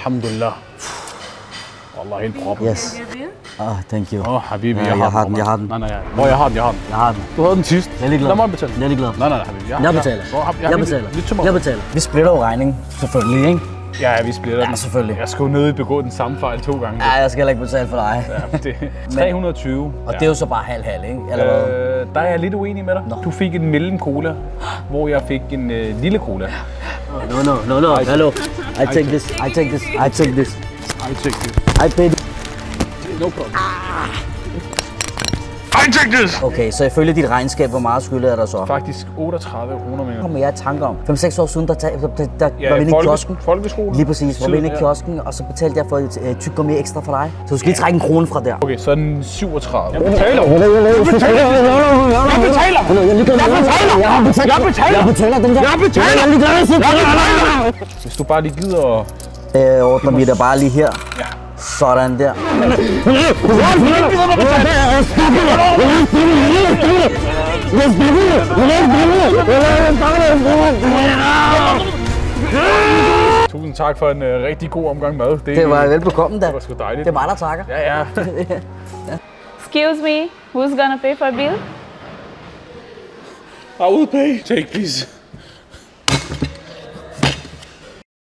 Alhamdulillah. Wallah, helt proppet. Yes. Thank you. Habibi, jeg har den. Nej. Hvor jeg har den. Du havde den sidst. Jeg er ligeglad. Lad mig betale. Jeg er ligeglad. Nej, Habibi. Jeg betaler. Vi splitter jo regningen, selvfølgelig, ikke? Ja, vi splitter den. Ja, selvfølgelig. Jeg skulle nødt begå den samme fejl 2 gange. Ja, jeg skal heller ikke betale for dig. Ja, det er 320. Og det er jo så bare halv-halv, ikke? Eller hvad? Der er jeg lidt uenig med dig. Du fik en mellem cola, hvor jeg fik en lille cola. No. Hello. I take this. I pay this. No problem. I take this! Okay, så ifølge dit regnskab, hvor meget skylder jeg der så? Faktisk 38 kroner mere. Kommer jeg i tanke om. 5-6 år siden, der var vi inde i kiosken. Folkeskole. Lige præcis, var vi inde i kiosken, og så betalte jeg for et tyggegummi ekstra for dig. Så du skal lige trække en krone fra der. Okay, så er den 37. Jeg betaler! Hvis du bare lige gider at... ordner vi der bare lige her. Ja. Sådan der. Tusind tak for en rigtig god omgang mad. Det var velbekomme da. Det var sgu dejligt. Det er mig, der takker. Ja. Excuse me, who's gonna pay for bill? I will pay. Take please.